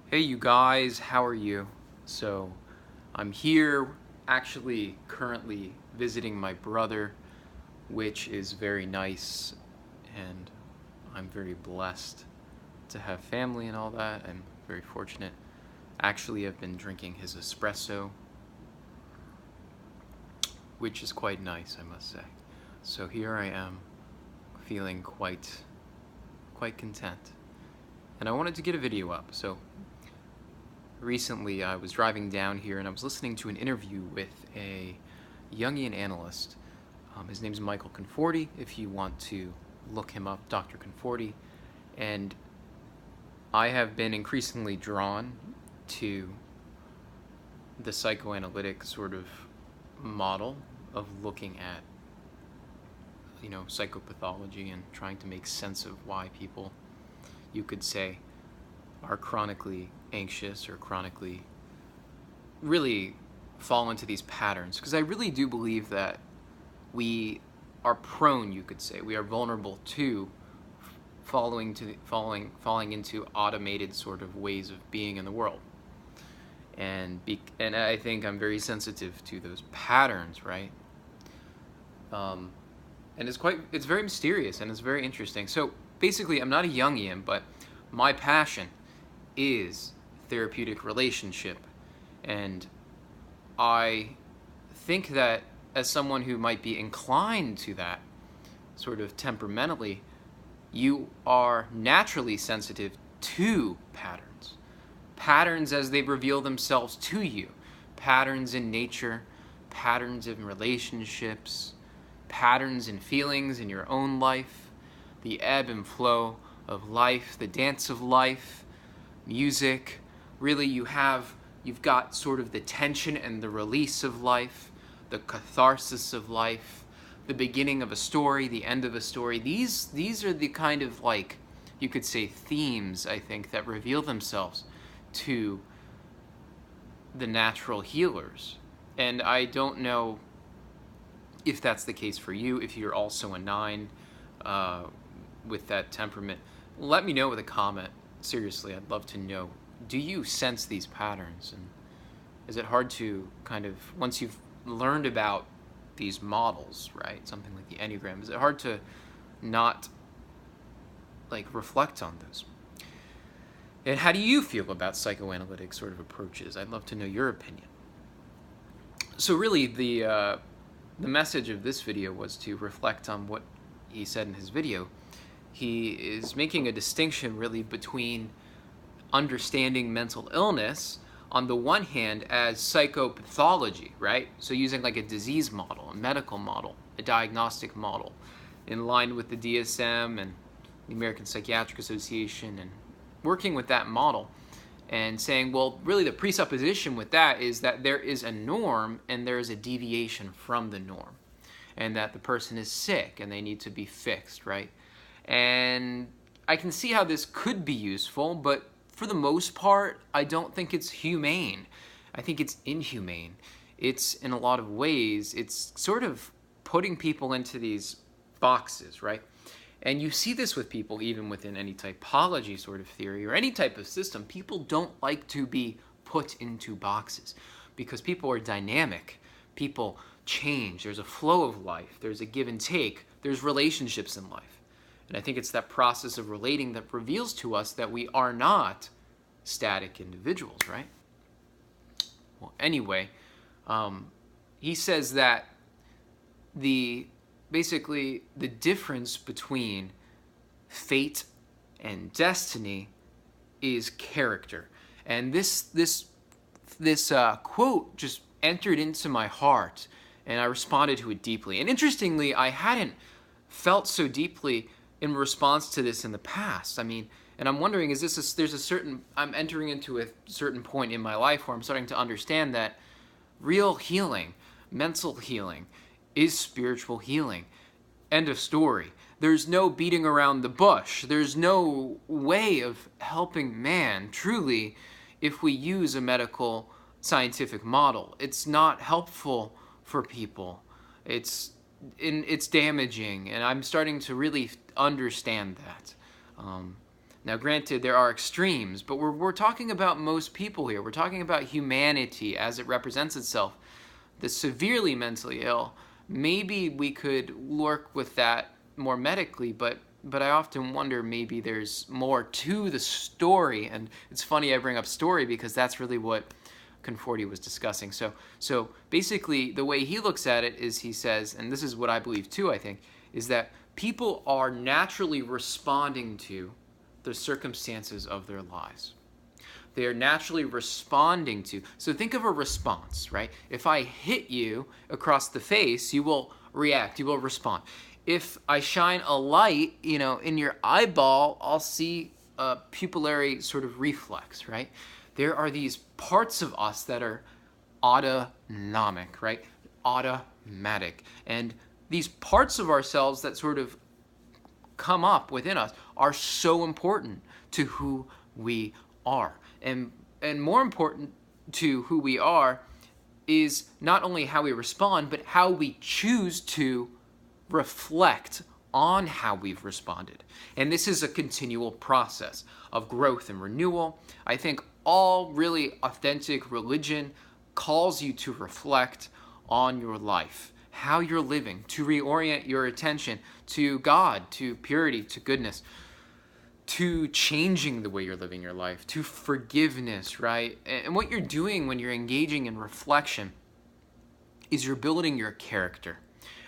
Hey you guys, how are you? So I'm here actually currently visiting my brother, which is very nice, and I'm very blessed to have family and all that. I'm very fortunate. Actually, I've been drinking his espresso, which is quite nice, I must say. So here I am, feeling quite content. And I wanted to get a video up. So recently I was driving down here and I was listening to an interview with a Jungian analyst. His name's Michael Conforti, if you want to look him up, Dr. Conforti. And I have been increasingly drawn to the psychoanalytic sort of model of looking at, psychopathology and trying to make sense of why people, you could say, are chronically anxious or chronically really fall into these patterns. Because I really do believe that we are prone, you could say, we are vulnerable to falling into automated sort of ways of being in the world. And I think I'm very sensitive to those patterns, right? And it's very mysterious and it's very interesting. So basically, I'm not a Jungian, but my passion is therapeutic relationship. And I think that as someone who might be inclined to that sort of temperamentally, you are naturally sensitive to patterns. Patterns as they reveal themselves to you. Patterns in nature, patterns in relationships, patterns in feelings in your own life, the ebb and flow of life, the dance of life, music. Really, you've got sort of the tension and the release of life, the catharsis of life, the beginning of a story, the end of a story. These are the kind of, like, you could say, themes, I think, that reveal themselves to the natural healers. And I don't know if that's the case for you, if you're also a 9 with that temperament. Let me know with a comment. Seriously, I'd love to know. Do you sense these patterns? And is it hard to kind of, once you've learned about these models, right, something like the Enneagram, is it hard to not, like, reflect on those? And how do you feel about psychoanalytic sort of approaches? I'd love to know your opinion. So really, the message of this video was to reflect on what he said in his video. He is making a distinction really between understanding mental illness on the one hand as psychopathology, right? So using like a disease model, a medical model, a diagnostic model, in line with the DSM and the American Psychiatric Association, and working with that model and saying, well, really the presupposition with that is that there is a norm and there is a deviation from the norm, and that the person is sick and they need to be fixed, right? And I can see how this could be useful, but for the most part, I don't think it's humane. I think it's inhumane. It's, in a lot of ways, it's sort of putting people into these boxes, right? And you see this with people even within any typology sort of theory or any type of system. People don't like to be put into boxes because people are dynamic. People change. There's a flow of life. There's a give and take. There's relationships in life. And I think it's that process of relating that reveals to us that we are not static individuals, right? Well, anyway, he says that basically the difference between fate and destiny is character. And this quote just entered into my heart, and I responded to it deeply. And interestingly, I hadn't felt so deeply in response to this in the past. I mean, and I'm wondering, I'm entering into a certain point in my life where I'm starting to understand that real healing, mental healing, is spiritual healing. End of story. There's no beating around the bush. There's no way of helping man, truly, if we use a medical scientific model. It's not helpful for people. It's damaging, and I'm starting to really understand that. Now, granted, there are extremes, but we're talking about most people here. We're talking about humanity as it represents itself. The severely mentally ill, maybe we could work with that more medically, but I often wonder maybe there's more to the story. And it's funny I bring up story because that's really what Conforti was discussing. So basically, the way he looks at it is he says, and this is what I believe too, I think, is that people are naturally responding to the circumstances of their lives. They are naturally responding to. So think of a response, right? If I hit you across the face, you will react, you will respond. If I shine a light, in your eyeball, I'll see a pupillary sort of reflex, right? There are these parts of us that are autonomic, right? Automatic. And these parts of ourselves that sort of come up within us are so important to who we are. And more important to who we are is not only how we respond, but how we choose to reflect on how we've responded. And this is a continual process of growth and renewal. I think all really authentic religion calls you to reflect on your life, how you're living, to reorient your attention to God, to purity, to goodness, to changing the way you're living your life, to forgiveness, right? And what you're doing when you're engaging in reflection is you're building your character.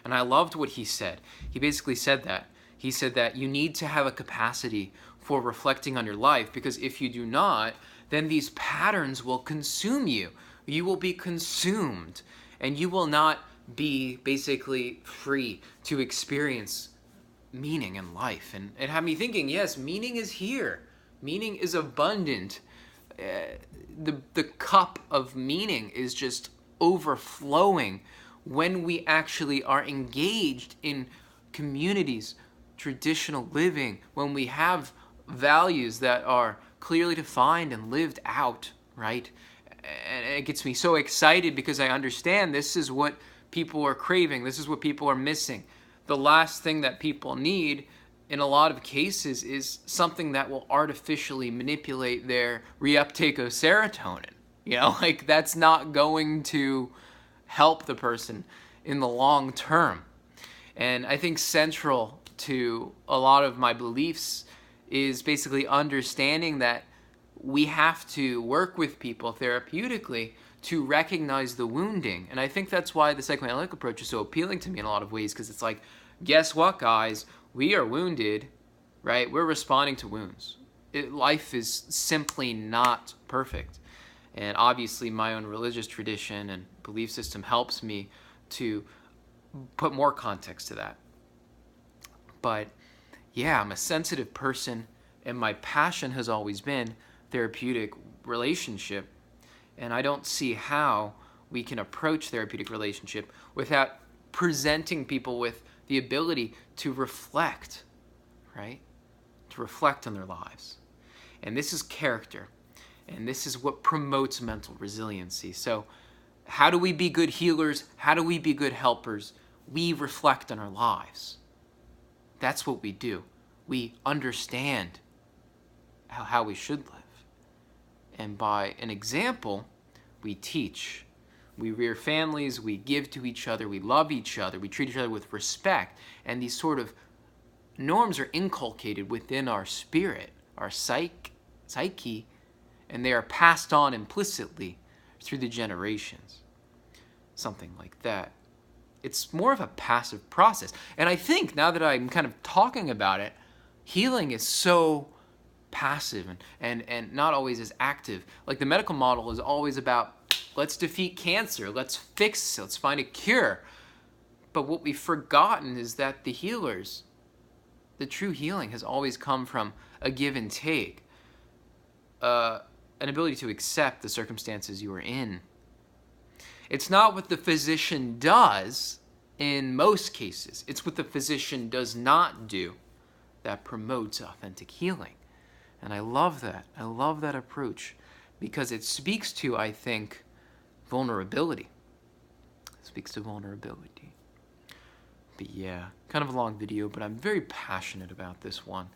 And I loved what he said. He basically said that. He said that you need to have a capacity for reflecting on your life, because if you do not, then these patterns will consume you. You will be consumed, and you will not be basically free to experience meaning in life. And it had me thinking, yes, meaning is here. Meaning is abundant. The cup of meaning is just overflowing when we actually are engaged in communities, traditional living, when we have values that are clearly defined and lived out, right? And it gets me so excited because I understand this is what people are craving. This is what people are missing. The last thing that people need in a lot of cases is something that will artificially manipulate their reuptake of serotonin. That's not going to help the person in the long term. And I think central to a lot of my beliefs is basically understanding that we have to work with people therapeutically to recognize the wounding. And I think that's why the psychoanalytic approach is so appealing to me in a lot of ways, because it's like, guess what, guys? We are wounded, right? We're responding to wounds. Life is simply not perfect. And obviously my own religious tradition and belief system helps me to put more context to that. But yeah, I'm a sensitive person, and my passion has always been therapeutic relationship. And I don't see how we can approach therapeutic relationship without presenting people with the ability to reflect, right? To reflect on their lives. And this is character. And this is what promotes mental resiliency. So how do we be good healers? How do we be good helpers? We reflect on our lives. That's what we do. We understand how we should live. And by an example, we teach. We rear families, we give to each other, we love each other, we treat each other with respect. And these sort of norms are inculcated within our spirit, our psyche, and they are passed on implicitly through the generations. Something like that. It's more of a passive process. And I think now that I'm kind of talking about it, healing is so passive and not always as active. Like the medical model is always about, let's defeat cancer, let's fix it, let's find a cure. But what we've forgotten is that the healers, the true healing has always come from a give and take, an ability to accept the circumstances you are in. It's not what the physician does in most cases. It's what the physician does not do that promotes authentic healing. And I love that. I love that approach because it speaks to, I think, vulnerability. It speaks to vulnerability. But yeah, kind of a long video, but I'm very passionate about this one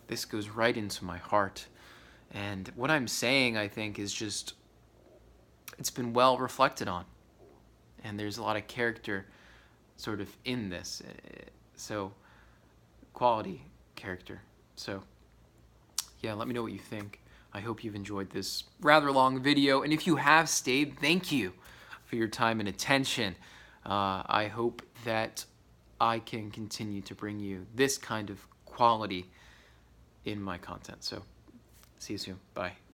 this goes right into my heart. And what I'm saying, I think, is just, it's been well reflected on. And there's a lot of character sort of in this. So, quality character. So, yeah, let me know what you think. I hope you've enjoyed this rather long video. And if you have stayed, thank you for your time and attention. I hope that I can continue to bring you this kind of quality in my content. So, see you soon. Bye.